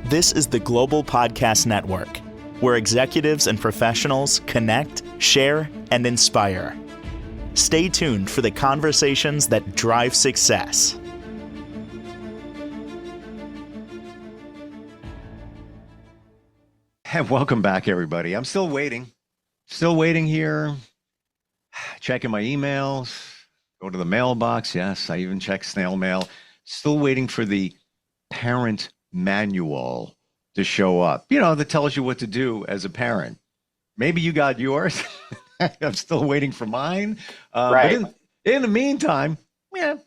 This is the Global Podcast Network, where executives and professionals connect, share, and inspire. Stay tuned for the conversations that drive success. And welcome back, everybody. I'm still waiting here, checking my emails, go to the mailbox. Yes, I even check snail mail. Still waiting for the parent manual to show up, that tells you what to do as a parent. Maybe you got yours. I'm still waiting for mine. Right. But in the meantime,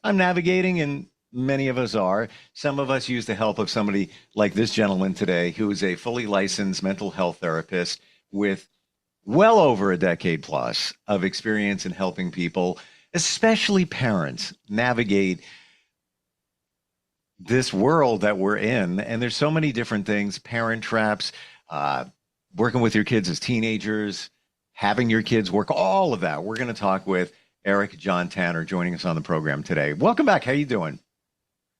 I'm navigating, and many of us are. Some of us use the help of somebody like this gentleman today, who is a fully licensed mental health therapist with well over a decade plus of experience in helping people, especially parents, navigate this world that we're in. And there's so many different things: parent traps, working with your kids as teenagers, having your kids work, all of that. We're going to talk with Eric John Tanner joining us on the program today. Welcome back. How you doing?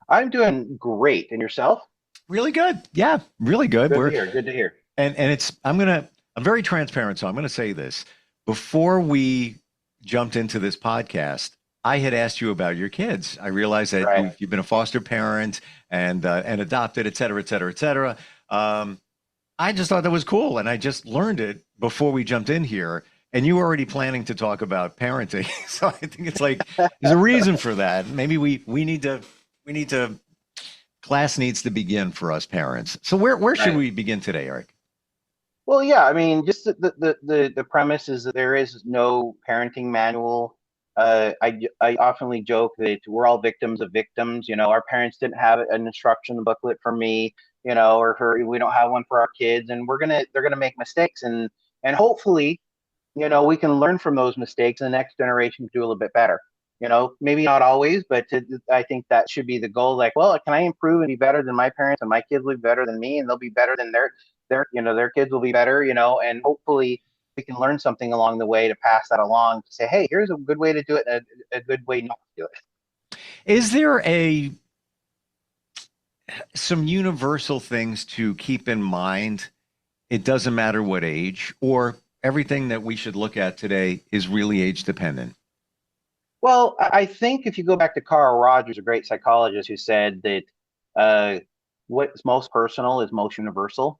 I'm doing great. And yourself? Really good. Yeah, really good. Good to hear. And I'm very transparent, so I'm going to say this. Before we jumped into this podcast, I had asked you about your kids. I realized that Right. you've been a foster parent and adopted, et cetera, et cetera, et cetera. I just thought that was cool, and I just learned it before we jumped in here. And you were already planning to talk about parenting, so I think it's like there's a reason for that. Maybe we need to class needs to begin for us parents. So where should we begin today, Eric? Well, yeah, I mean, just the premise is that there is no parenting manual. I oftenly joke that we're all victims of victims. Our parents didn't have an instruction booklet for me, or we don't have one for our kids, and they're gonna make mistakes, and hopefully, we can learn from those mistakes, and the next generation can do a little bit better. Maybe not always, but I think that should be the goal. Like, well, can I improve and be better than my parents, and my kids will be better than me, and they'll be better than their kids will be better, and hopefully we can learn something along the way to pass that along, to say, hey, here's a good way to do it, and a good way not to do it. Is there some universal things to keep in mind? It doesn't matter what age, or everything that we should look at today is really age dependent? Well, I think if you go back to Carl Rogers, a great psychologist, who said that what's most personal is most universal.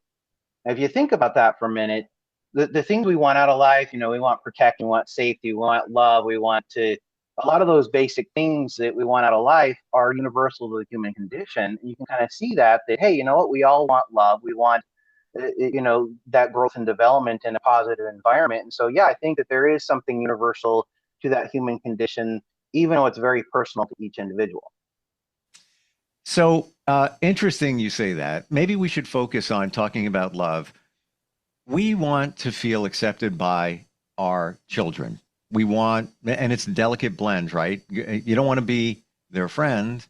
If you think about that for a minute, the things we want out of life, we want protection, we want safety, we want love, a lot of those basic things that we want out of life are universal to the human condition. You can kind of see that, hey, you know what, we all want love. We want, that growth and development in a positive environment. And so, yeah, I think that there is something universal to that human condition, even though it's very personal to each individual. So interesting you say that. Maybe we should focus on talking about love. We want to feel accepted by our children. And it's a delicate blend, right? You don't want to be their friend,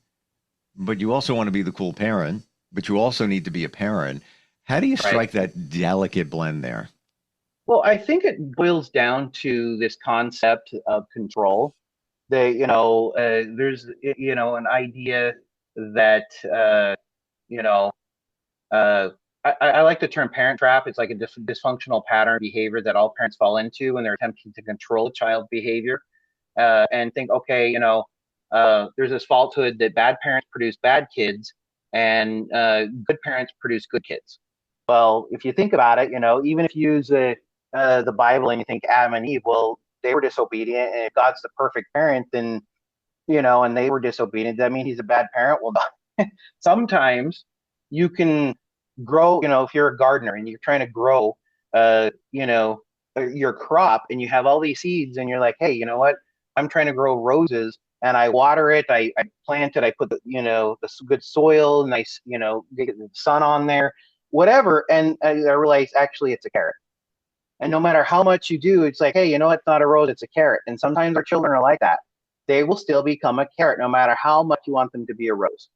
but you also want to be the cool parent, but you also need to be a parent. How do you strike that delicate blend there? Well, I think it boils down to this concept of control. There's an idea that I like the term parent trap. It's like a dysfunctional pattern behavior that all parents fall into when they're attempting to control a child's behavior, and think, okay, there's this falsehood that bad parents produce bad kids, and good parents produce good kids. Well, if you think about it, even if you use the Bible and you think Adam and Eve, well, they were disobedient, and if God's the perfect parent, then and they were disobedient, that means he's a bad parent. Well, sometimes you can grow, if you're a gardener and you're trying to grow, your crop, and you have all these seeds, and you're like, hey, you know what? I'm trying to grow roses, and I water it, I plant it, I put the good soil, nice, get the sun on there, whatever, and I realize actually it's a carrot. And no matter how much you do, it's like, hey, it's not a rose, it's a carrot. And sometimes our children are like that. They will still become a carrot, no matter how much you want them to be a rose.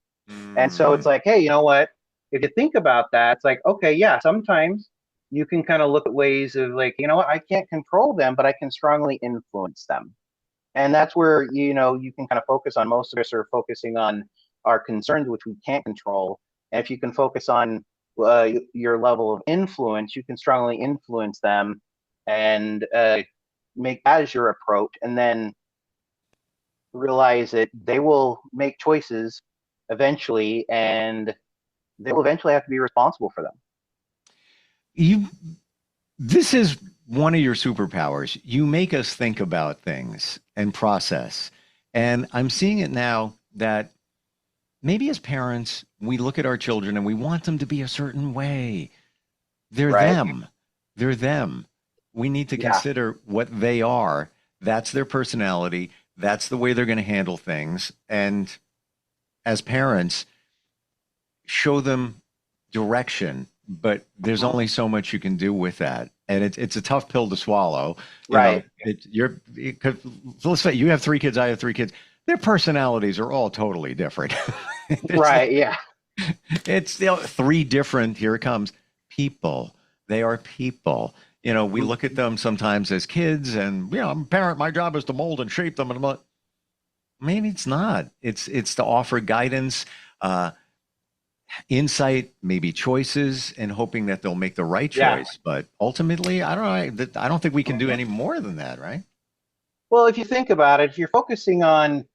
And so it's like, hey, you know what? If you think about that, it's like, okay, yeah, sometimes you can kind of look at ways of like, you know what? I can't control them, but I can strongly influence them. And that's where, you can kind of focus on. Most of us are focusing on our concerns, which we can't control. And if you can focus on your level of influence, you can strongly influence them and make as your approach, and then realize that they will make choices eventually, and they will eventually have to be responsible for them. You, this is one of your superpowers. You make us think about things and process. And I'm seeing it now that maybe as parents, we look at our children and we want them to be a certain way. They're Right? them. They're them. We need to Yeah. consider what they are. That's their personality. That's the way they're going to handle things. And as parents, show them direction, but there's Mhm. only so much you can do with that. And it's a tough pill to swallow. You know, Right. let's say you have three kids, I have three kids. Their personalities are all totally different. it's Right. Yeah. it's three different, here it comes, people. They are people. You know, we look at them sometimes as kids and, you know, I'm a parent, my job is to mold and shape them. And I'm like, maybe it's not. It's to offer guidance, uh, insight, maybe choices, and hoping that they'll make the right Yeah. choice. But ultimately, I don't know. I don't think we can do any more than that, right? Well, if you think about it, if you're focusing on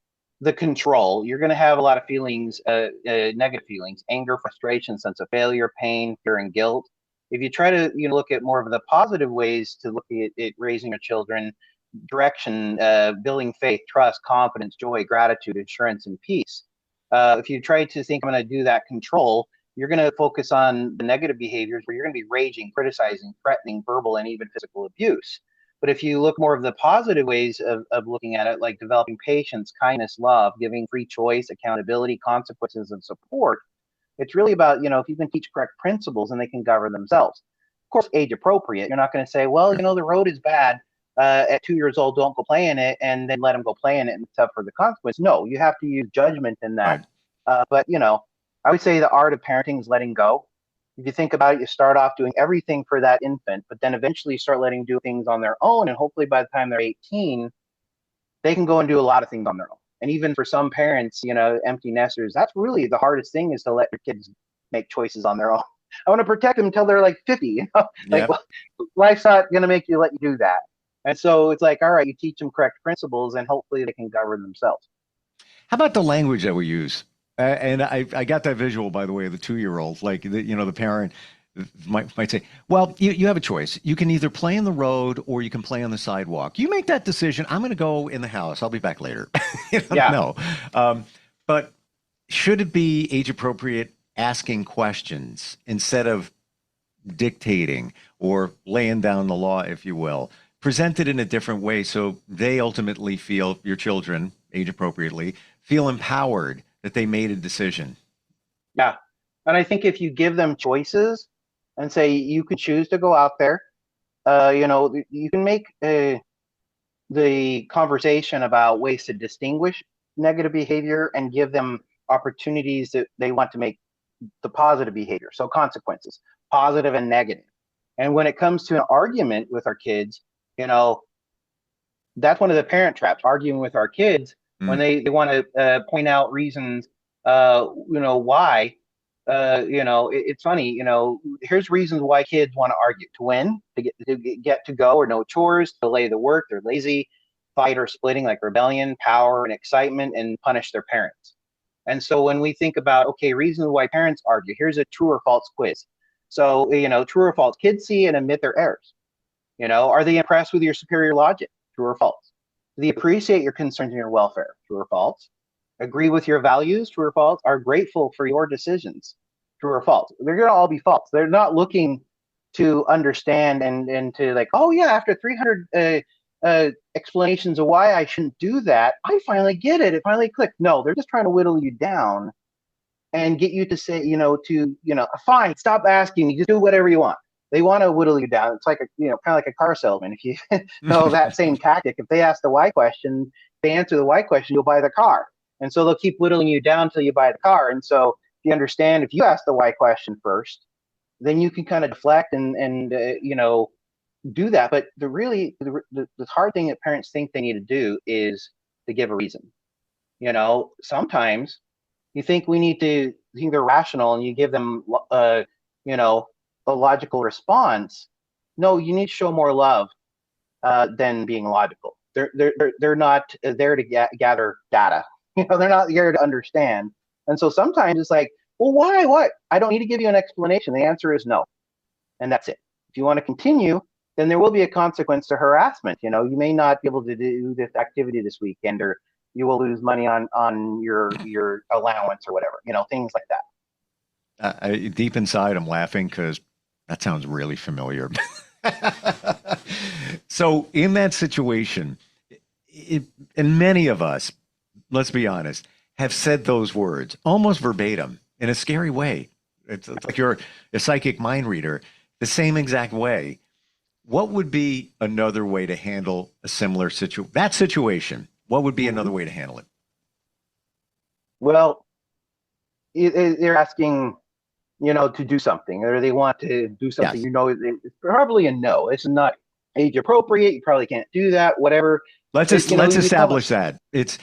the control, you're going to have a lot of feelings, negative feelings, anger, frustration, sense of failure, pain, fear, and guilt. If you try to, look at more of the positive ways to look at raising your children, direction, building faith, trust, confidence, joy, gratitude, assurance, and peace. If you try to think I'm going to do that control, you're going to focus on the negative behaviors where you're going to be raging, criticizing, threatening, verbal, and even physical abuse. But if you look more of the positive ways of looking at it, like developing patience, kindness, love, giving free choice, accountability, consequences, and support, it's really about, if you can teach correct principles and they can govern themselves. Of course, age appropriate. You're not going to say, well, Sure. the road is bad. At 2 years old, don't go play in it, and then let them go play in it and suffer the consequence. No, you have to use judgment in that. Right. But I would say the art of parenting is letting go. If you think about it, you start off doing everything for that infant, but then eventually you start letting them do things on their own, and hopefully by the time they're 18, they can go and do a lot of things on their own. And even for some parents, empty nesters, that's really the hardest thing, is to let your kids make choices on their own. I want to protect them until they're like 50, like, Yep. well, life's not going to make you let you do that. And so it's like, all right, you teach them correct principles and hopefully they can govern themselves. How about the language that we use? And I got that visual, by the way, of the 2 year old. Like, the parent might say, well, you have a choice. You can either play in the road or you can play on the sidewalk. You make that decision. I'm going to go in the house. I'll be back later. Yeah. No. But should it be age appropriate asking questions instead of dictating or laying down the law, if you will? Present it in a different way so they ultimately feel, your children, age appropriately, feel empowered that they made a decision. Yeah. And I think if you give them choices and say, you could choose to go out there, you can make the conversation about ways to distinguish negative behavior and give them opportunities that they want to make the positive behavior. So consequences, positive and negative. And when it comes to an argument with our kids, you know, that's one of the parent traps, arguing with our kids when Mm. they want to point out reasons, why. It's funny, here's reasons why kids want to argue: to win, to get to go or no chores, to delay the work, they're lazy, fight or splitting like rebellion, power and excitement, and punish their parents. And so when we think about, okay, reasons why parents argue, here's a true or false quiz. So, true or false, kids see and admit their errors. Are they impressed with your superior logic? True or false? Do they appreciate your concerns and your welfare? True or false? Agree with your values? True or false? Are grateful for your decisions? True or false? They're going to all be false. They're not looking to understand and to like, oh yeah, after 300 explanations of why I shouldn't do that, I finally get it. It finally clicked. No, they're just trying to whittle you down and get you to say, fine, stop asking me, just do whatever you want. They want to whittle you down. It's like kind of like a car salesman. If you know that same tactic, if they ask the why question, they answer the why question, you'll buy the car. And so they'll keep whittling you down until you buy the car. And so if you understand, if you ask the why question first, then you can kind of deflect and do that. But the hard thing that parents think they need to do is to give a reason. Sometimes you think we need to think they're rational, and you give them a logical response. No, you need to show more love than being logical. They're not there to gather data. They're not here to understand. And so sometimes it's like, well, why? What? I don't need to give you an explanation. The answer is no, and that's it. If you want to continue, then there will be a consequence to harassment. You may not be able to do this activity this weekend, or you will lose money on your allowance or whatever. Things like that. Deep inside, I'm laughing because that sounds really familiar. So in that situation, and many of us, let's be honest, have said those words almost verbatim in a scary way. It's like you're a psychic mind reader, the same exact way. What would be another way to handle a similar situation? What would be another way to handle it? Well, they're asking, to do something, or they want to do something. Yes. It's probably a no. It's not age appropriate. You probably can't do that. Whatever. Let's establish that it's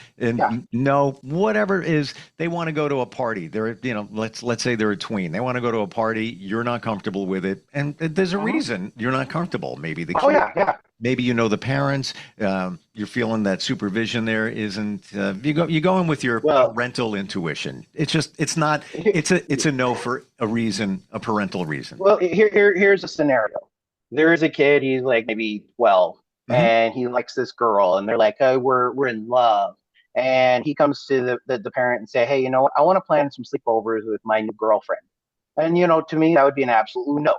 no, whatever is, they want to go to a party. They're, let's say they're a tween. They want to go to a party. You're not comfortable with it, and there's a reason you're not comfortable. Maybe the kid, maybe the parents. You're feeling that supervision there isn't. You go in with your parental intuition. It's not. It's a no for a reason, a parental reason. Well, here's a scenario. There is a kid. He's like maybe 12. And he likes this girl, and they're like, "Oh, we're in love." And he comes to the parent and say, "Hey, I want to plan some sleepovers with my new girlfriend." And to me, that would be an absolute no.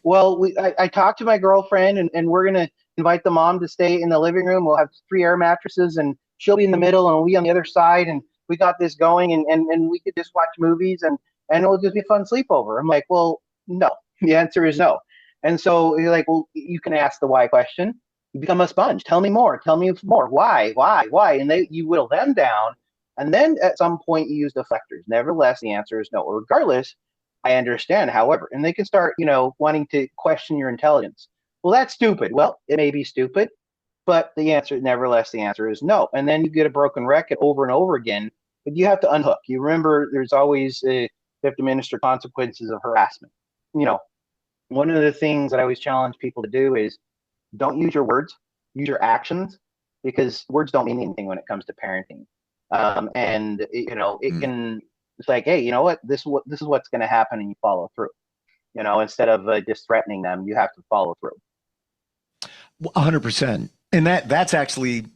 Well, I talked to my girlfriend, and we're gonna invite the mom to stay in the living room. We'll have 3 air mattresses, and she'll be in the middle, and we on the other side, and we got this going, and we could just watch movies, and it'll just be a fun sleepover. I'm like, well, no. The answer is no. And so you're like, well, you can ask the why question. You become a sponge. Tell me more. Tell me more. Why? And you whittle them down. And then at some point you use deflectors. Nevertheless, the answer is no. Regardless, I understand, however, and they can start, wanting to question your intelligence. Well, that's stupid. Well, it may be stupid, but the answer is no. And then you get a broken record over and over again, but you have to unhook. You remember there's always, you have to administer consequences of harassment. One of the things that I always challenge people to do is, don't use your words, use your actions, because words don't mean anything when it comes to parenting. And it can, it's like, hey, you know what? This is what's going to happen, and you follow through. Instead of just threatening them, you have to follow through. 100%. And that's actually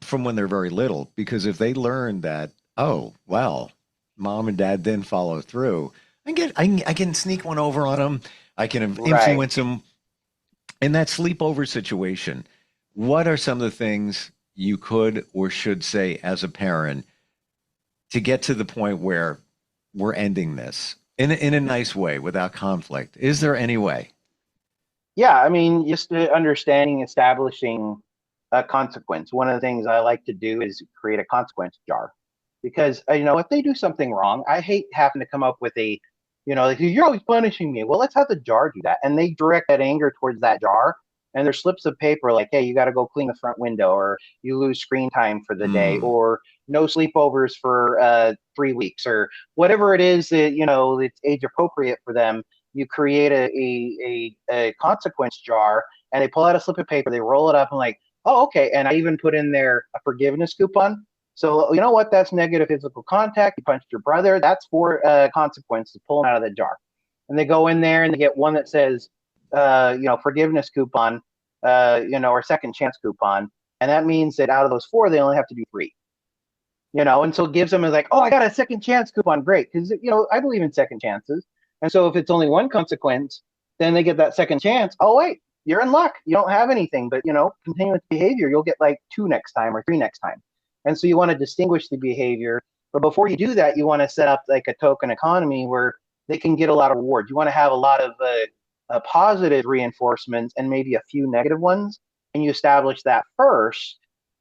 from when they're very little, because if they learn that, oh, well, mom and dad didn't follow through, I can sneak one over on them. I can influence them. In that sleepover situation, what are some of the things you could or should say as a parent to get to the point where we're ending this in a nice way without conflict? Is there any way? Yeah, I mean, just establishing a consequence. One of the things I like to do is create a consequence jar, because if they do something wrong, I hate having to come up with a like, you're always punishing me. Well, let's have the jar do that. And they direct that anger towards that jar. And there's slips of paper like, hey, you got to go clean the front window, or you lose screen time for the day, or no sleepovers for 3 weeks, or whatever it is that, it's age appropriate for them. You create a consequence jar, and they pull out a slip of paper, they roll it up, and like, oh, okay. And I even put in there a forgiveness coupon. So you know what? That's negative physical contact. You punched your brother. That's for consequences, pulling out of the jar. And they go in there and they get one that says, forgiveness coupon, or second chance coupon. And that means that out of those 4, they only have to do 3. And so it gives them like, oh, I got a second chance coupon. Great. Because, I believe in second chances. And so if it's only one consequence, then they get that second chance. Oh, wait, you're in luck. You don't have anything. But, continuous behavior, you'll get like 2 next time or 3 next time. And so you want to distinguish the behavior. But before you do that, you want to set up like a token economy where they can get a lot of rewards. You want to have a lot of positive reinforcements and maybe a few negative ones. And you establish that first.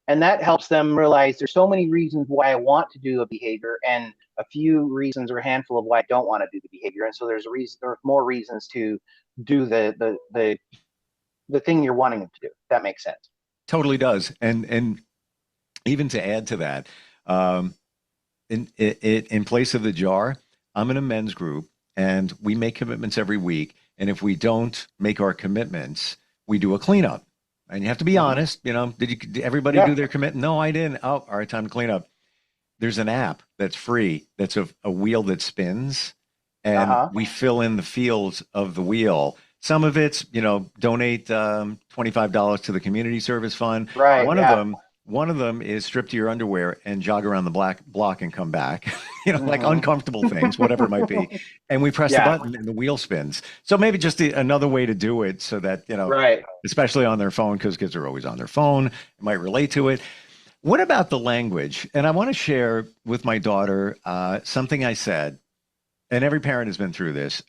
And that helps them realize there's so many reasons why I want to do a behavior, and a few reasons or a handful of why I don't want to do the behavior. And so there's more reasons to do the thing you're wanting them to do. That makes sense. Totally does. And even to add to that, in place of the jar, I'm in a men's group, and we make commitments every week. And if we don't make our commitments, we do a cleanup. And you have to be Mhm. honest. Did everybody do Yeah. their commit? No, I didn't. Oh, all right, time to clean up. There's an app that's free. That's a wheel that spins, and Uh-huh. we fill in the fields of the wheel. Some of it's, donate $25 to the community service fund. Right. One of Yeah. them, one of them is strip to your underwear and jog around the black block and come back. Like Hmm. uncomfortable things, whatever it might be. And we press the Yeah. button and the wheel spins. So maybe just another way to do it so that, Right. especially on their phone, because kids are always on their phone, might relate to it. What about the language? And I want to share with my daughter something I said, and every parent has been through this.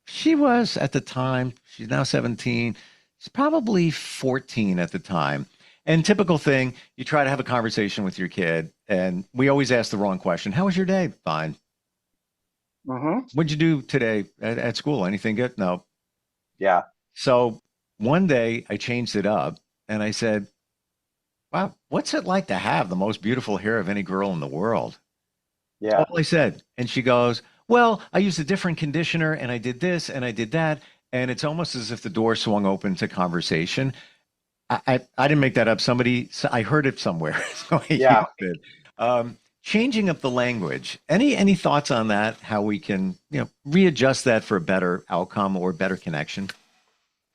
She was at the time, she's now 17, she's probably 14 at the time. And typical thing, you try to have a conversation with your kid, and we always ask the wrong question. How was your day? Fine. Hmm. What'd you do today at school? Anything good? No. Yeah. So one day I changed it up and I said, wow, what's it like to have the most beautiful hair of any girl in the world? Yeah. All I said. And she goes, well, I used a different conditioner and I did this and I did that. And it's almost as if the door swung open to conversation. I didn't make that up. I heard it somewhere. So I used Yeah. it. Changing up the language. Any thoughts on that? How we can, readjust that for a better outcome or better connection?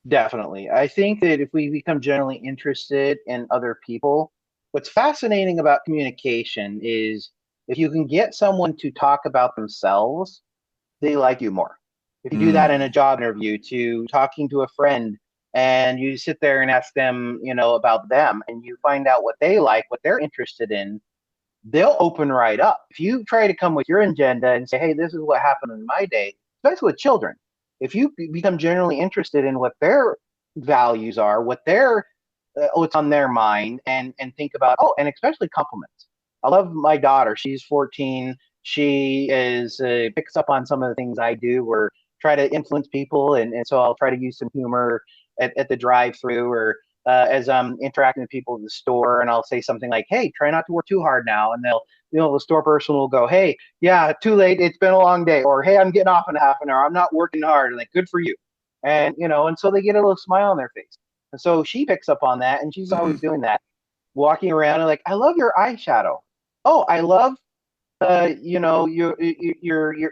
Definitely. I think that if we become generally interested in other people, what's fascinating about communication is if you can get someone to talk about themselves, they like you more. If you do that in a Mm, job interview, to talking to a friend, and you sit there and ask them, about them, and you find out what they like, what they're interested in, they'll open right up. If you try to come with your agenda and say, hey, this is what happened in my day, especially with children, if you become generally interested in what their values are, what's on their mind, and think about, oh, and especially compliments. I love my daughter. She's 14. She is picks up on some of the things I do or try to influence people. And so I'll try to use some humor at the drive through or as I'm interacting with people in the store, and I'll say something like, "Hey, try not to work too hard now," and the store person will go, "Hey, yeah, too late. It's been a long day," or "Hey, I'm getting off in half an hour. I'm not working hard." And like, "Good for you," and so they get a little smile on their face, and so she picks up on that, and she's always mm, doing that, walking around and like, "I love your eyeshadow. Oh, I love your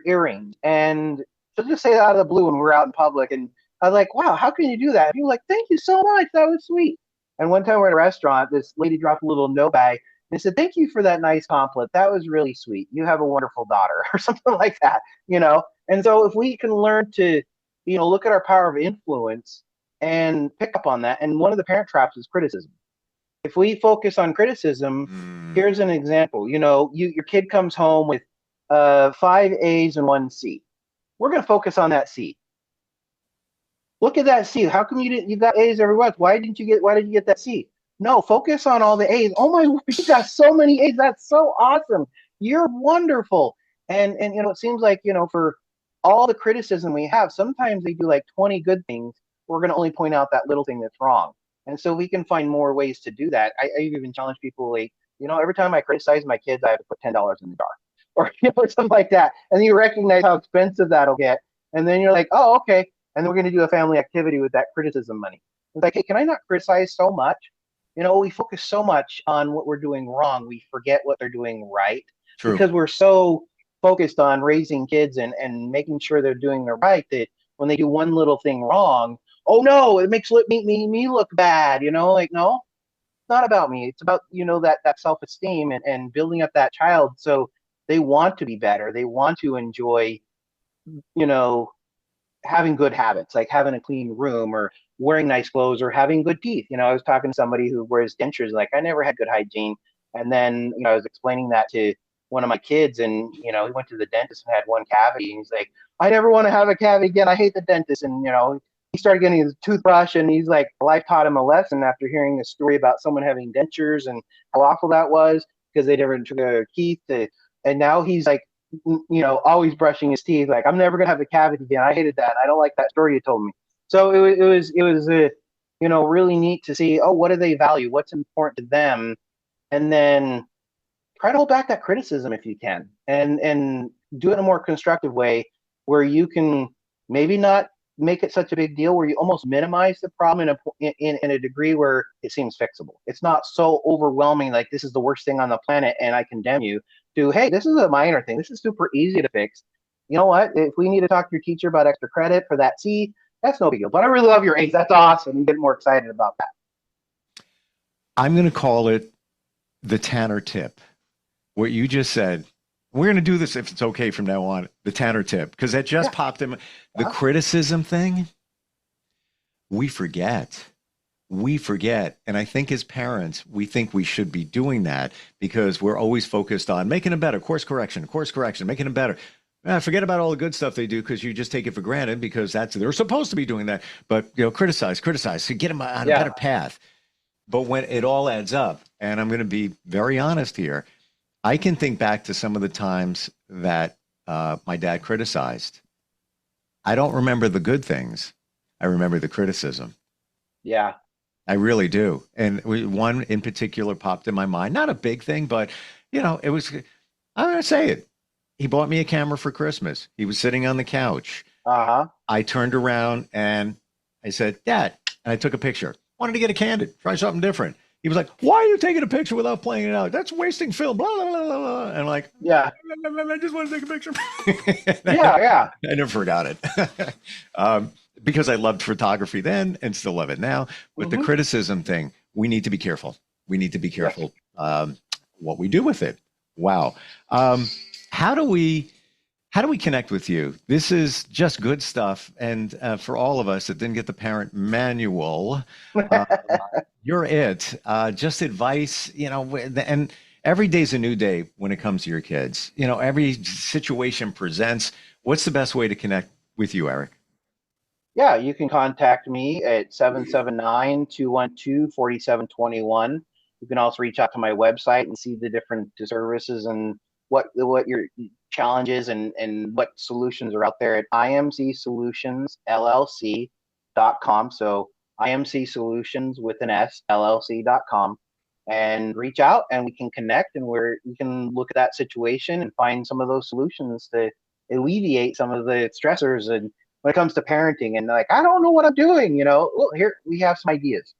earrings," and she'll just say that out of the blue when we're out in public, and I was like, wow, how can you do that? And people were like, thank you so much. That was sweet. And one time we're at a restaurant, this lady dropped a little note bag and said, thank you for that nice compliment. That was really sweet. You have a wonderful daughter, or something like that. And so if we can learn to, look at our power of influence and pick up on that. And one of the parent traps is criticism. If we focus on criticism, mm. here's an example. Your kid comes home with 5 A's and 1 C. We're going to focus on that C. Look at that C. How come you got A's everywhere? Why did you get that C? No, focus on all the A's. Oh my, you got so many A's. That's so awesome. You're wonderful. And it seems like, for all the criticism we have, sometimes they do like 20 good things. We're going to only point out that little thing that's wrong. And so we can find more ways to do that. I even challenge people like, every time I criticize my kids, I have to put $10 in the jar or, something like that. And you recognize how expensive that'll get. And then you're like, oh, okay. And then we're going to do a family activity with that criticism money. It's like, hey, can I not criticize so much? We focus so much on what we're doing wrong, we forget what they're doing right True. because we're so focused on raising kids and making sure they're doing the right that when they do one little thing wrong, oh no, it makes me look bad. Like no, it's not about me. It's about that self esteem and building up that child so they want to be better. They want to enjoy you know having good habits, like having a clean room or wearing nice clothes or having good teeth. I was talking to somebody who wears dentures, like I never had good hygiene. And then, I was explaining that to one of my kids and, he went to the dentist and had one cavity and he's like, I never want to have a cavity again. I hate the dentist. And, he started getting his toothbrush and he's like, life taught him a lesson after hearing the story about someone having dentures and how awful that was because they never took their teeth and now he's like, always brushing his teeth. Like, I'm never gonna have a cavity again. I hated that. I don't like that story you told me. So it was really neat to see. Oh, what do they value? What's important to them? And then try to hold back that criticism if you can, and do it in a more constructive way. where you can maybe not make it such a big deal, where you almost minimize the problem in a degree where it seems fixable. It's not so overwhelming, like this is the worst thing on the planet and I condemn you, to, hey, this is a minor thing. This is super easy to fix. You know what? If we need to talk to your teacher about extra credit for that C, that's no big deal. But I really love your A's. That's awesome. I'm getting more excited about that. I'm going to call it the Tanner tip. What you just said, we're going to do this if it's okay from now on, the Tanner tip, because that just popped in. The criticism thing, we forget. And I think as parents, we think we should be doing that because we're always focused on making it better, course correction, making it better. Forget about all the good stuff they do because you just take it for granted because they're supposed to be doing that. But, criticize to get them on a better path. But when it all adds up, and I'm going to be very honest here, I can think back to some of the times that my dad criticized. I don't remember the good things. I remember the criticism. Yeah. I really do. And one in particular popped in my mind. Not a big thing, but, it was, I'm going to say it. He bought me a camera for Christmas. He was sitting on the couch. I turned around and I said, Dad, and I took a picture. Wanted to get a candid, try something different. He was like, why are you taking a picture without playing it out? That's wasting film, blah, blah, blah, blah. And I'm like, I just want to take a picture. I never forgot it. Because I loved photography then and still love it now. But the criticism thing, we need to be careful. We need to be careful what we do with it. Wow. How do we connect with you? This is just good stuff. And for all of us that didn't get the parent manual, you're it. Just advice, and every day's a new day when it comes to your kids. Every situation presents. What's the best way to connect with you, Eric? Yeah, you can contact me at 779-212-4721. You can also reach out to my website and see the different services and what your challenges and what solutions are out there at imcsolutionsllc.com. So IMC Solutions with an S, LLC.com, and reach out and we can connect and we can look at that situation and find some of those solutions to alleviate some of the stressors and when it comes to parenting and like, I don't know what I'm doing, well, here we have some ideas.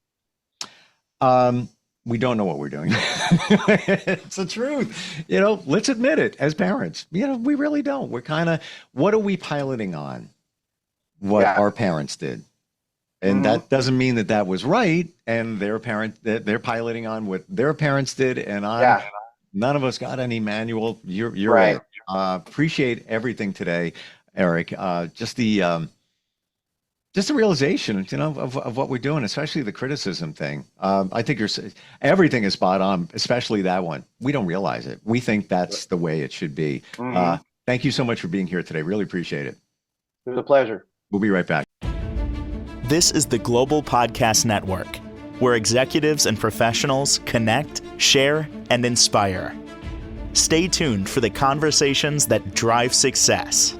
We don't know what we're doing. It's the truth. Let's admit it as parents. We really don't. We're what are we piloting on? What our parents did. And that doesn't mean that was right. And they're piloting on what their parents did. And none of us got any manual. You're right. Appreciate everything today, Eric. Just the realization, of what we're doing, especially the criticism thing. I think everything is spot on, especially that one. We don't realize it. We think that's the way it should be. Thank you so much for being here today. Really appreciate it. It was a pleasure. We'll be right back. This is the Global Podcast Network, where executives and professionals connect, share, and inspire. Stay tuned for the conversations that drive success.